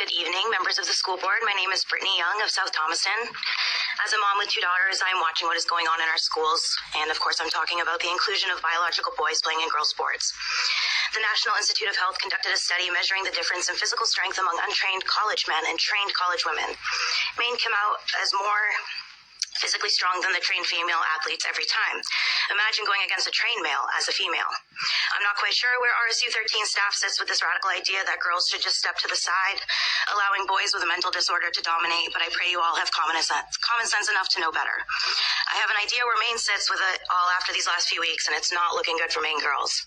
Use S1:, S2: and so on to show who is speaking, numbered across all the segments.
S1: Good evening, members of the school board. My name is Brittany Young of South Thomaston. As a mom with 2 daughters, I'm watching what is going on in our schools. And of course, I'm talking about the inclusion of biological boys playing in girls' sports. The National Institute of Health conducted a study measuring the difference in physical strength among untrained college men and trained college women. Maine came out as more physically strong than the trained female athletes every time. Imagine going against a trained male as a female. I'm not quite sure where RSU13 staff sits with this radical idea that girls should just step to the side, allowing boys with a mental disorder to dominate, but I pray you all have common sense enough to know better. I have an idea where Maine sits with it all after these last few weeks, and it's not looking good for Maine girls.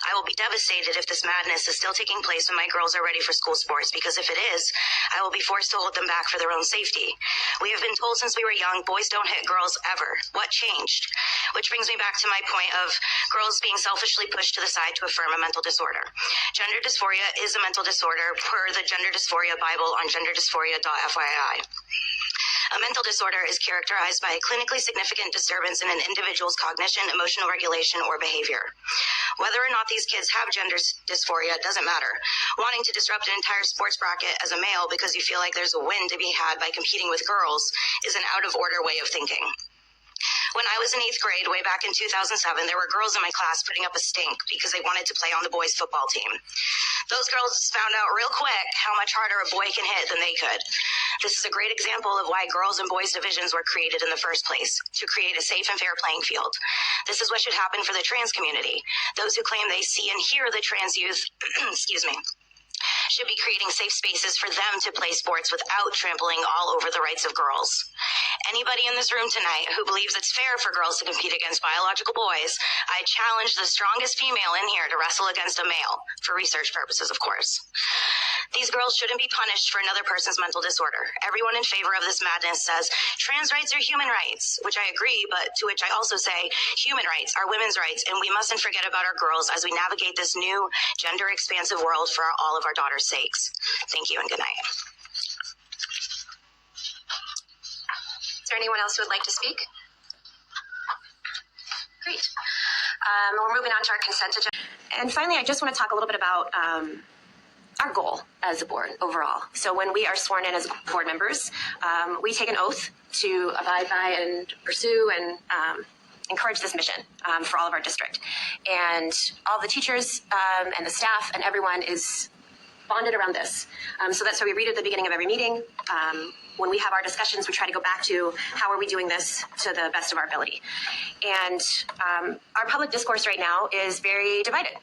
S1: I will be devastated if this madness is still taking place when my girls are ready for school sports, because if it is, I will be forced to hold them back for their own safety. We have been told since we were young, boys don't hit girls ever. What changed? Which brings me back to my point of girls being selfishly pushed to the side to affirm a mental disorder. Gender dysphoria is a mental disorder per the Gender Dysphoria Bible on genderdysphoria.fyi. A mental disorder is characterized by a clinically significant disturbance in an individual's cognition, emotional regulation, or behavior. Whether or not these kids have gender dysphoria doesn't matter. Wanting to disrupt an entire sports bracket as a male because you feel like there's a win to be had by competing with girls is an out-of-order way of thinking. When I was in 8th grade, way back in 2007, there were girls in my class putting up a stink because they wanted to play on the boys' football team. Those girls found out real quick how much harder a boy can hit than they could. This is a great example of why girls and boys divisions were created in the first place, to create a safe and fair playing field. This is what should happen for the trans community. Those who claim they see and hear the trans youth, should be creating safe spaces for them to play sports without trampling all over the rights of girls. Anybody in this room tonight who believes it's fair for girls to compete against biological boys, I challenge the strongest female in here to wrestle against a male, for research purposes, of course. These girls shouldn't be punished for another person's mental disorder. Everyone in favor of this madness says trans rights are human rights, which I agree, but to which I also say human rights are women's rights, and we mustn't forget about our girls as we navigate this new gender-expansive world for all of our daughters' sakes. Thank you and good night.
S2: Is there anyone else who would like to speak? Great. We're moving on to our consent agenda. And finally, I just want to talk a little bit about our goal as a board overall. So when we are sworn in as board members, we take an oath to abide by and pursue and encourage this mission for all of our district. And all the teachers and the staff and everyone is bonded around this. So that's why we read at the beginning of every meeting. When we have our discussions, we try to go back to how are we doing this to the best of our ability. And our public discourse right now is very divided.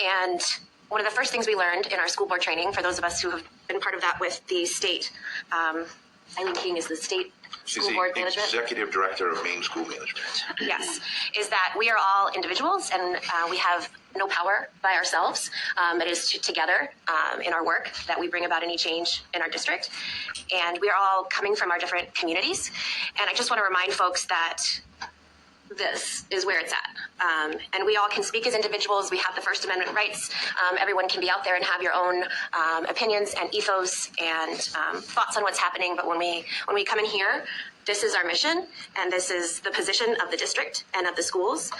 S2: And one of the first things we learned in our school board training, for those of us who have been part of that with the state, Eileen King is the state school board management.
S3: Executive Director of Maine School Management.
S2: Yes, is that we are all individuals and we have no power by ourselves. It is together in our work that we bring about any change in our district. And we are all coming from our different communities. And I just want to remind folks that this is where it's at. And we all can speak as individuals. We have the First Amendment rights. Everyone can be out there and have your own opinions and ethos and thoughts on what's happening. But when we come in here, this is our mission, and this is the position of the district and of the schools.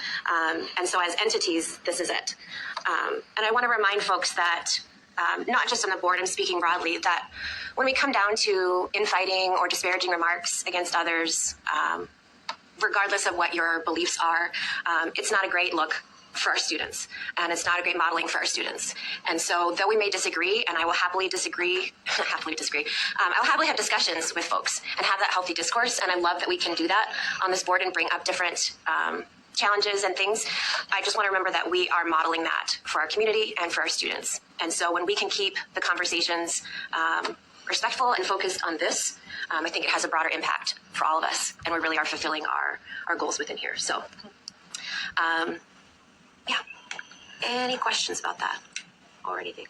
S2: And so as entities, this is it. And I want to remind folks that not just on the board, I'm speaking broadly, that when we come down to infighting or disparaging remarks against others, regardless of what your beliefs are, it's not a great look for our students, and it's not a great modeling for our students. And so though we may disagree, and I will happily disagree, I'll happily have discussions with folks and have that healthy discourse, and I love that we can do that on this board and bring up different challenges and things. I just want to remember that we are modeling that for our community and for our students. And so when we can keep the conversations respectful and focused on this, I think it has a broader impact for all of us, and we really are fulfilling our goals within here. So, yeah. Any questions about that or anything?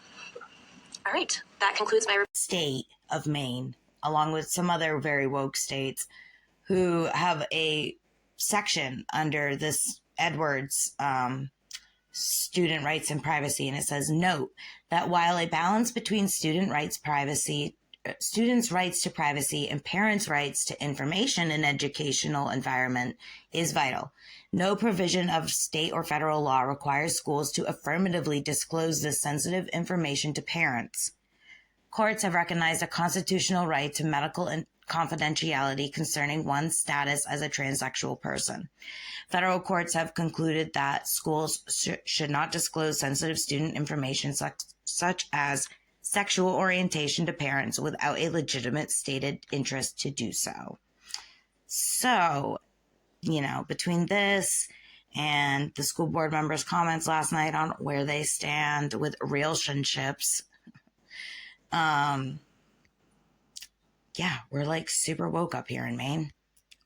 S2: All right, that concludes my
S4: state of Maine, along with some other very woke states who have a section under this Edwards student rights and privacy, and it says, note that while a balance between students' rights to privacy and parents' rights to information in educational environment is vital, no provision of state or federal law requires schools to affirmatively disclose this sensitive information to parents. courts have recognized a constitutional right to medical confidentiality concerning one's status as a transsexual person. Federal courts have concluded that schools should not disclose sensitive student information such as sexual orientation to parents without a legitimate stated interest to do so. So, between this and the school board members' comments last night on where they stand with relationships, we're like super woke up here in Maine.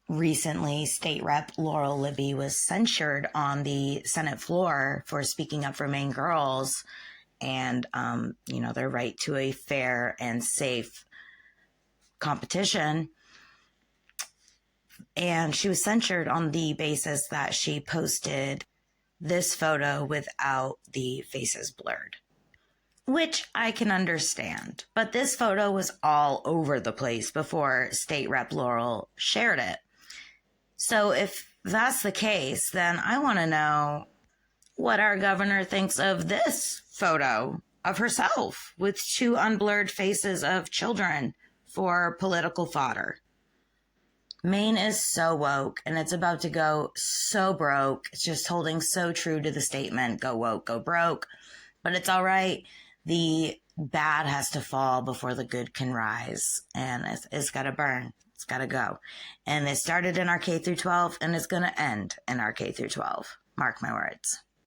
S4: Recently, State Rep Laurel Libby was censured on the Senate floor for speaking up for Maine girls and, their right to a fair and safe competition. And she was censured on the basis that she posted this photo without the faces blurred, which I can understand. But this photo was all over the place before State Rep Laurel shared it. So if that's the case, then I want to know what our governor thinks of this photo of herself with two unblurred faces of children for political fodder. Maine is so woke, and it's about to go so broke. It's just holding so true to the statement, go woke, go broke. But it's all right. The bad has to fall before the good can rise, and it's got to burn. It's got to go. And it started in our K through 12, and it's going to end in our K through 12. Mark my words.